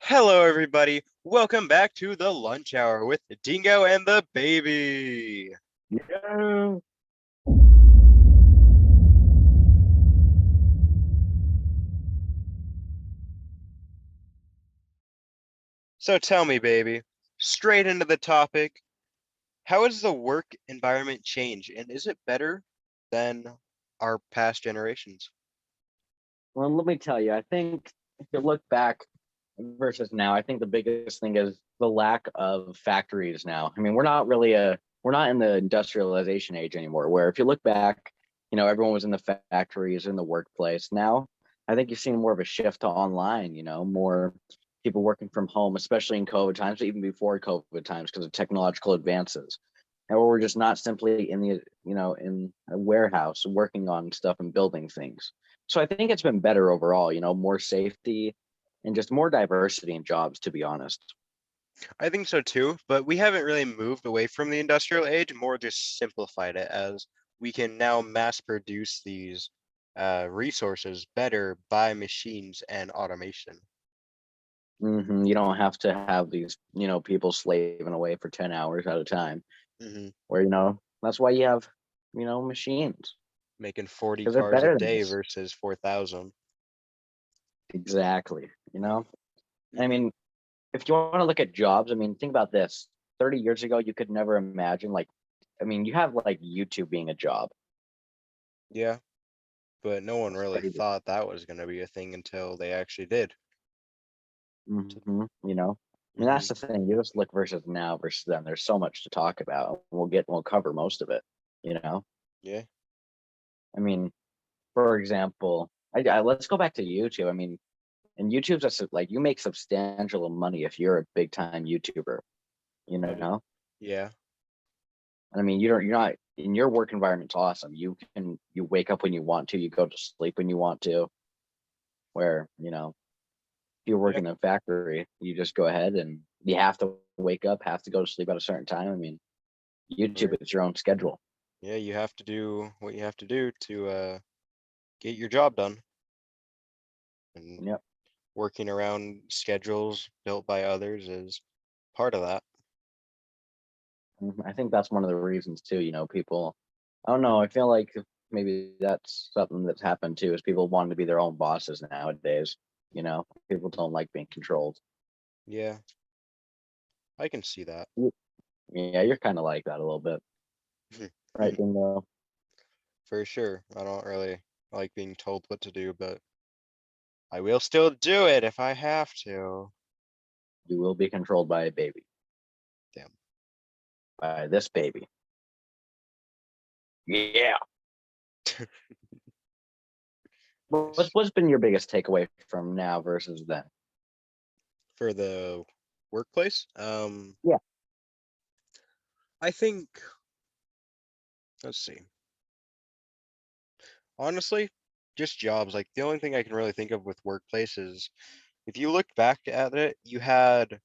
Hello, everybody. Welcome back to the lunch hour with Dingo and the baby. Yeah. So tell me, baby, straight into the topic, how has the work environment changed, and is it better than our past generations? Well, let me tell you, I think if you look back versus now, I think the biggest thing is the lack of factories now. I mean, we're not in the industrialization age anymore, where if you look back, everyone was in the factories, in the workplace. Now, I think you're seeing more of a shift to online, more people working from home, especially in COVID times, even before COVID times, because of technological advances. And we're just not simply in a warehouse working on stuff and building things. So I think it's been better overall, more safety and just more diversity in jobs, to be honest. I think so too, but we haven't really moved away from the industrial age, more just simplified it as we can now mass produce these resources better by machines and automation. You don't have to have these, people slaving away for 10 hours at a time, Hmm. where, that's why you have, machines, Making 40 because they're cars a better than day this. versus 4,000. Exactly. I Hmm. mean, if you want to look at jobs, I mean, think about this. 30 years ago, you could never imagine, like, I mean, you have like YouTube being a job. Yeah, but no one That's really crazy. thought that was going to be a thing until they actually did. I mean, Hmm. that's the thing. You just look versus now versus then. There's so much to talk about. We'll cover most of it. You know, Yeah. I mean, for example, let's go back to YouTube. I mean, and YouTube's like you make substantial money if you're a big time YouTuber. You Oh, know, yeah. and I mean, you're not in your work environment's awesome. You wake up when you want to, you go to sleep when you want to. Where if you work Yeah. in a factory, you just go ahead and you have to wake up, have to go to sleep at a certain time. I mean, YouTube, Right. it's your own schedule. Yeah, you have to do what you have to do to get your job done. And Yep. working around schedules built by others is part of that. I think that's one of the reasons too. People, I don't know. I feel like maybe that's something that's happened too, is people want to be their own bosses nowadays. People don't like being controlled. Yeah, I can see that. Yeah, you're kind of like that a little bit, right, Bingo? For sure. I don't really like being told what to do, but I will still do it if I have to. You will be controlled by a baby, Damn. by this baby. Yeah. What's Nice. what's been your biggest takeaway from now versus then? For the workplace, Yeah. I think, let's see. Honestly, just jobs. Like the only thing I can really think of with workplace is if you look back at it, you had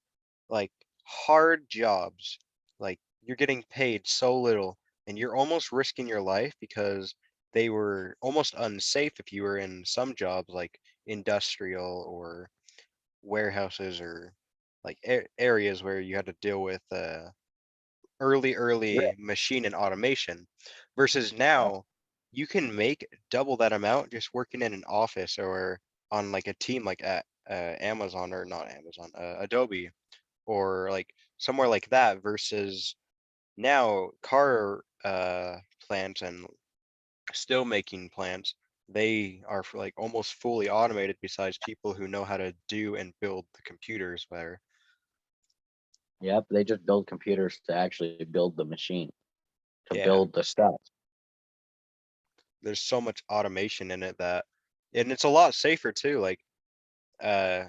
like hard jobs. Like you're getting paid so little and you're almost risking your life because they were almost unsafe if you were in some jobs like industrial or warehouses or like areas where you had to deal with early machine and automation versus Yeah. now you can make double that amount just working in an office or on like a team like at Amazon or not Amazon, Adobe or like somewhere like that versus now car plants and still making plants, they are for like almost fully automated besides people who know how to do and build the computers where Yep. They just build computers to actually build the machine, to yeah, build the stuff. there's so much automation in it that and it's a lot safer too. Like uh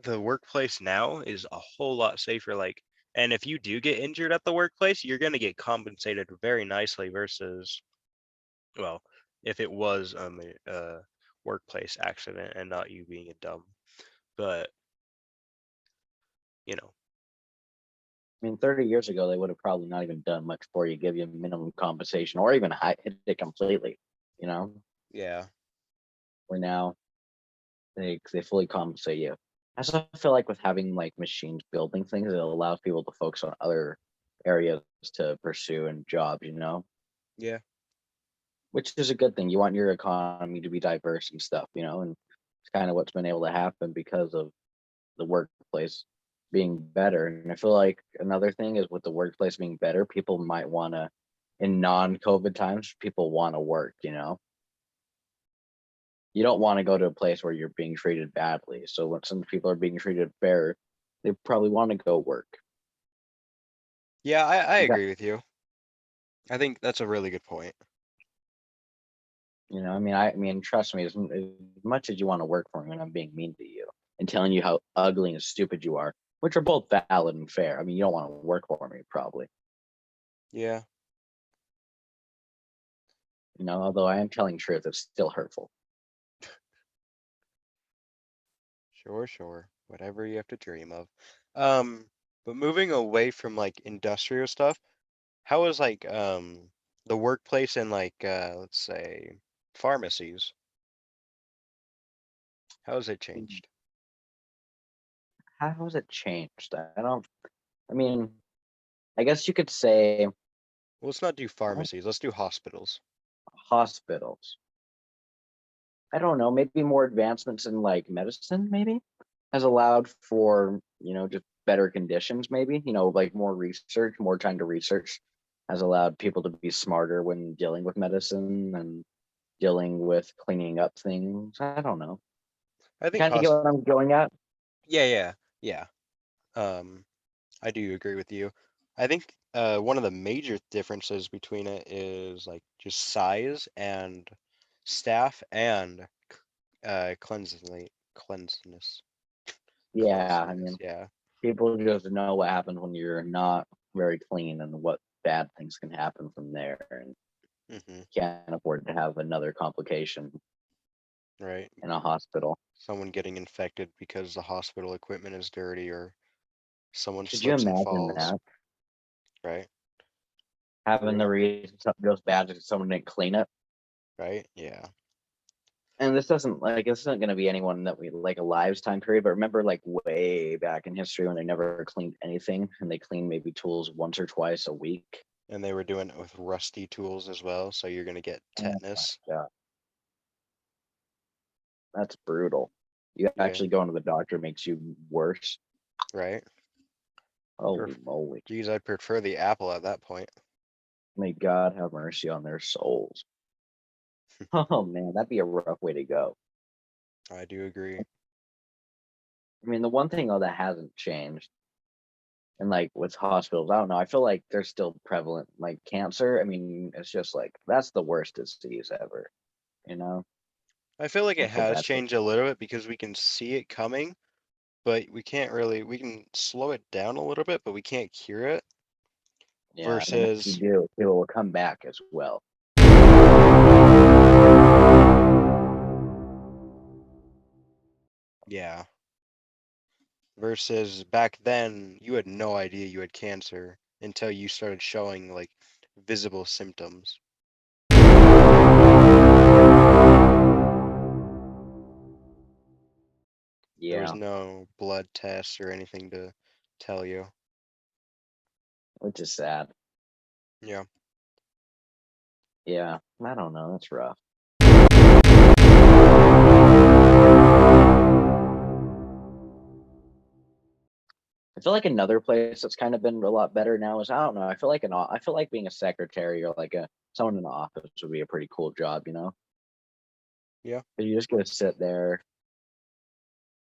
the workplace now is a whole lot safer. Like and if you do get injured at the workplace, you're gonna get compensated very nicely versus well, if it was a workplace accident and not you being a dumb. But you know, I mean, 30 years ago, they would have probably not even done much for you, give you minimum compensation, or even hit it completely. You know, yeah, where now they fully compensate you. I also feel like with having like machines building things, it allows people to focus on other areas to pursue and jobs, Yeah. which is a good thing. You want your economy to be diverse and stuff, and it's kind of what's been able to happen because of the workplace being better. And I feel like another thing is with the workplace being better, people might want to, in non-COVID times, people want to work, You don't want to go to a place where you're being treated badly. So when some people are being treated fair, they probably want to go work. Yeah, I You got, agree with you. I think that's a really good point. I mean, trust me, as much as you want to work for me, and I'm being mean to you and telling you how ugly and stupid you are, which are both valid and fair. I mean, you don't want to work for me, probably. Yeah. Although I am telling truth, it's still hurtful. Sure, sure. Whatever you have to dream of. Um, but moving away from like industrial stuff, how is like the workplace in like let's say pharmacies? How has it changed? How has it changed? I mean, I guess you could say Well, let's not do pharmacies. Let's do hospitals. hospitals. I don't know, maybe more advancements in like medicine, maybe has allowed for, just better conditions, maybe, like more research, more time to research has allowed people to be smarter when dealing with medicine and dealing with cleaning up things. I don't know. I You think kind of get what I'm going at? yeah, yeah, yeah. Um, I do agree with you. I think one of the major differences between it is like just size and staff and cleanliness. Yeah, I Closeness, mean, yeah. people just know what happens when you're not very clean and what bad things can happen from there. And Hmm. can't afford to have another complication Right. in a hospital. Someone getting infected because the hospital equipment is dirty or someone Could you slips and imagine falls, that? right? Having Right. the reason something goes bad because someone didn't clean it. Right? Yeah. And this isn't going to be anyone that we like a lives time period, but remember like way back in history when they never cleaned anything and they cleaned maybe tools once or twice a week. And they were doing it with rusty tools as well, so you're gonna get Oh my tetanus. God, that's brutal. You Yeah. actually going to the doctor makes you worse. Right? Holy moly. Geez, I'd prefer the apple at that point. May God have mercy on their souls. Oh man, that'd be a rough way to go. I do agree. I mean, the one thing though that hasn't changed, and like with hospitals, I don't know. I feel like they're still prevalent, like cancer. I mean, it's just like that's the worst disease ever. You know, I feel like it that's the has best. changed a little bit because we can see it coming, but we can't really, we can slow it down a little bit, but we can't cure it. Yeah, and then if you Versus, do, people will come back as well. yeah, versus back then, you had no idea you had cancer until you started showing like visible symptoms. There was Yeah, no blood tests or anything to tell you. which is sad. Yeah. Yeah, I don't know. That's rough. I feel like another place that's kind of been a lot better now is I don't know. I feel like being a secretary or like a someone in the office would be a pretty cool job. 'Cause you just get to sit there,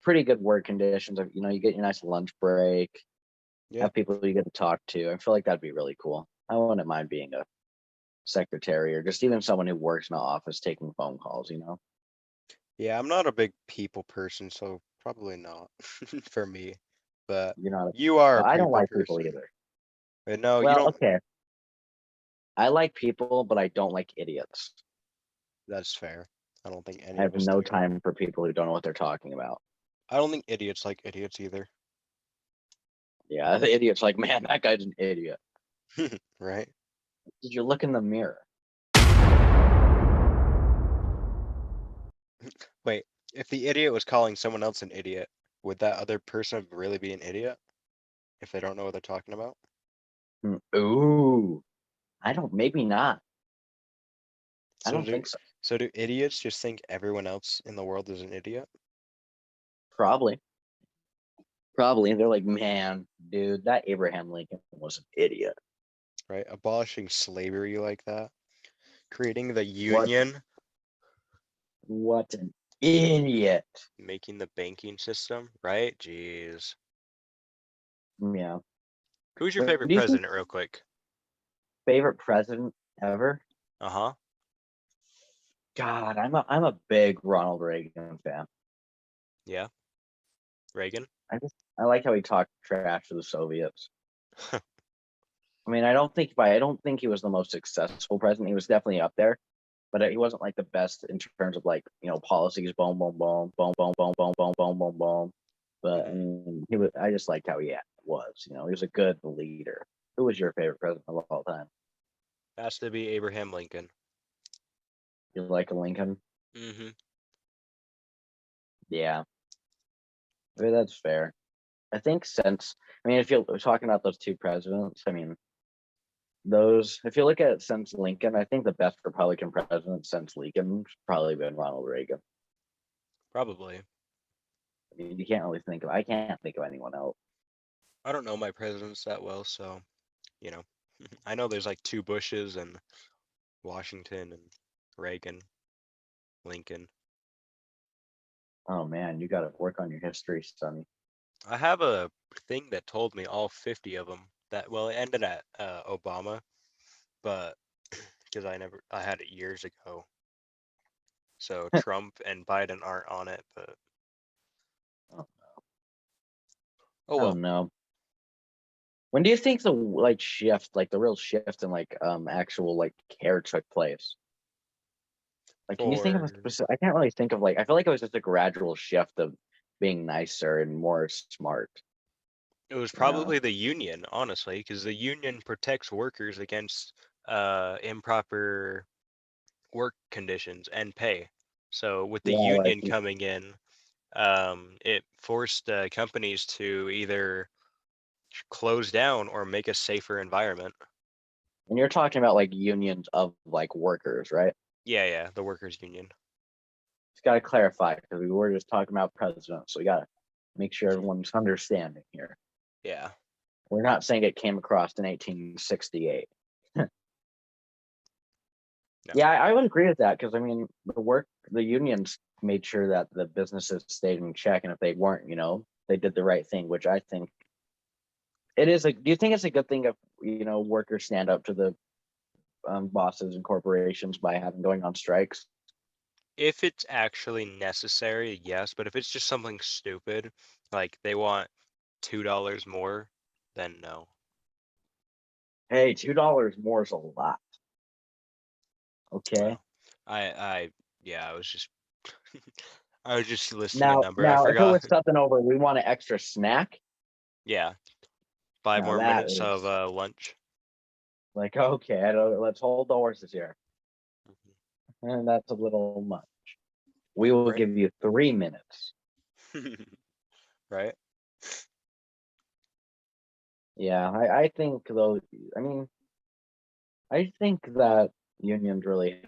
pretty good work conditions. You get your nice lunch break, Yeah. have people you get to talk to. I feel like that'd be really cool. I wouldn't mind being a secretary or just even someone who works in an office taking phone calls. Yeah, I'm not a big people person, so probably not for me. But You know, you are a well, I don't people like people person. either. But no, you Well, don't. okay. I like people, but I don't like idiots. That's fair. I don't think I any have of us no do. time for people who don't know what they're talking about. I don't think idiots like idiots either. Yeah, the idiot's like, man, that guy's an idiot. Right? Did you look in the mirror? Wait, if the idiot was calling someone else an idiot, would that other person really be an idiot if they don't know what they're talking about? Ooh, I don't. Maybe not. I So don't do think so. so do idiots just think everyone else in the world is an idiot? Probably. Probably. They're like, man, dude, that Abraham Lincoln was an idiot. Right? Abolishing slavery like that, creating the What? union, What an idiot. making the banking system, right? Jeez. Yeah. Who's your What favorite do you think? president, real quick? Favorite president ever? Uh-huh. God, I'm a big Ronald Reagan fan. Yeah. Reagan. I like how he talked trash to the Soviets. I mean, I don't think he was the most successful president. He was definitely up there, but he wasn't like the best in terms of like policies. Boom, boom, boom, boom, boom, boom, boom, boom, boom, boom, boom. But I Mhm. mean, he was. I just liked how he was. He was a good leader. Who was your favorite president of all time? Has to be Abraham Lincoln. You like a Lincoln? Mm-hmm. Yeah, I mean, that's fair. I think if you're talking about those two presidents, I mean, if you look at it since Lincoln, I think the best Republican president since Lincoln's probably been Ronald Reagan. Probably. I mean, I can't think of anyone else. I don't know my presidents that well, so, you know. I know there's like two Bushes and Washington and Reagan, Lincoln. Oh man, you got to work on your history, Sonny. I have a thing that told me all 50 of them. That well, it ended at Obama, but because I had it years ago. So Trump and Biden aren't on it, but Oh, oh I well. don't know. When do you think the the real shift in actual care took place? Like, can you think of a For specific? I can't really think of I feel like it was just a gradual shift of being nicer and more smart. it was You know? probably the union, honestly, because the union protects workers against improper work conditions and pay. So with the Yeah, like, union coming in, it forced companies to either close down or make a safer environment. and you're talking about unions of workers, right? Yeah, yeah, the workers' union. Just got to clarify because we were just talking about presidents, so we got to make sure everyone's understanding here. Yeah. We're not saying it came across in 1868. No. Yeah, I would agree with that because I mean, the unions made sure that the businesses stayed in check, and if they weren't, they did the right thing, which I think it is. Do you think it's a good thing if workers stand up to the bosses and corporations by having going on strikes? If it's actually necessary, yes, but if it's just something stupid, like they want $2 more, then no. Hey, $2 more is a lot. Okay. Well, I yeah, I was just listing a Now, number. I now, if it forgot. was something over, we want an extra snack. Yeah, 5 Now more that minutes of is lunch. okay. Let's hold the horses here, Mhm. and that's a little much. We will Right? give you 3 minutes. Right? Yeah, I think though. I mean, I think that unions really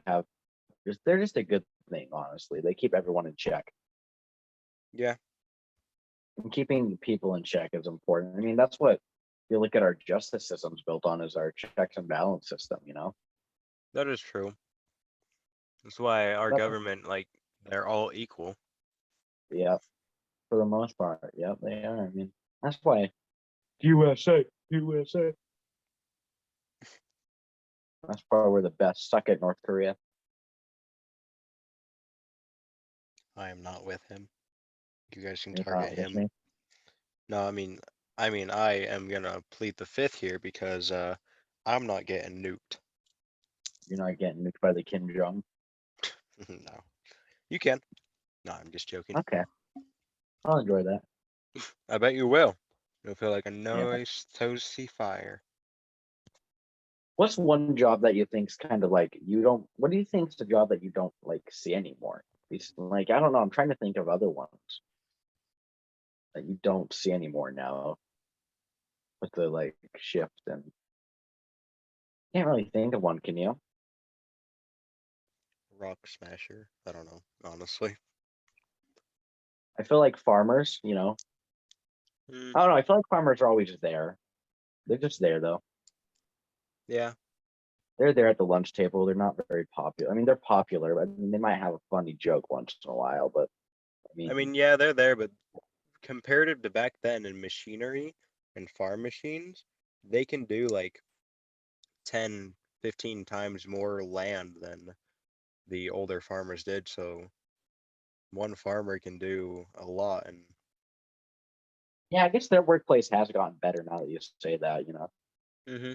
they're just a good thing. Honestly, they keep everyone in check, Yeah, and keeping people in check is important. I mean, that's what you look at our justice system's built on is our checks and balance system. that is true. That's why our That, government, like, they're all equal. yeah, for the most part, yeah, they are. I mean, that's why USA, USA. That's why we're the best. Suck it, North Korea. I am not with him. You guys can You're target not with him. me. No, I mean, I am gonna plead the fifth here because I'm not getting nuked. You're not getting nuked by the Kim Jong. No, you can. No, I'm just joking. Okay, I'll enjoy that. I bet you will. You'll feel like a Yeah. nice toasty fire. What's one job that you think's kind of you don't? What do you think's the job that you don't see anymore? I don't know. I'm trying to think of other ones. that you don't see anymore now with the like shift, and can't really think of one, can you? Rock Smasher. I don't know, honestly. I feel like farmers, Mm, I don't know, I feel like farmers are always just there. They're just there though. yeah. They're there at the lunch table. They're not very popular. I mean, they're popular, but I mean, they might have a funny joke once in a while, but I I mean, mean, yeah, they're there, but comparative to back then in machinery and farm machines, they can do like 10, 15 times more land than the older farmers did. So one farmer can do a lot. And yeah, I guess their workplace has gotten better now that you say that. hmm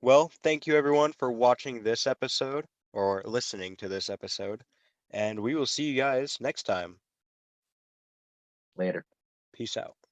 well, thank you everyone for watching this episode or listening to this episode. And we will see you guys next time. Later. Peace out.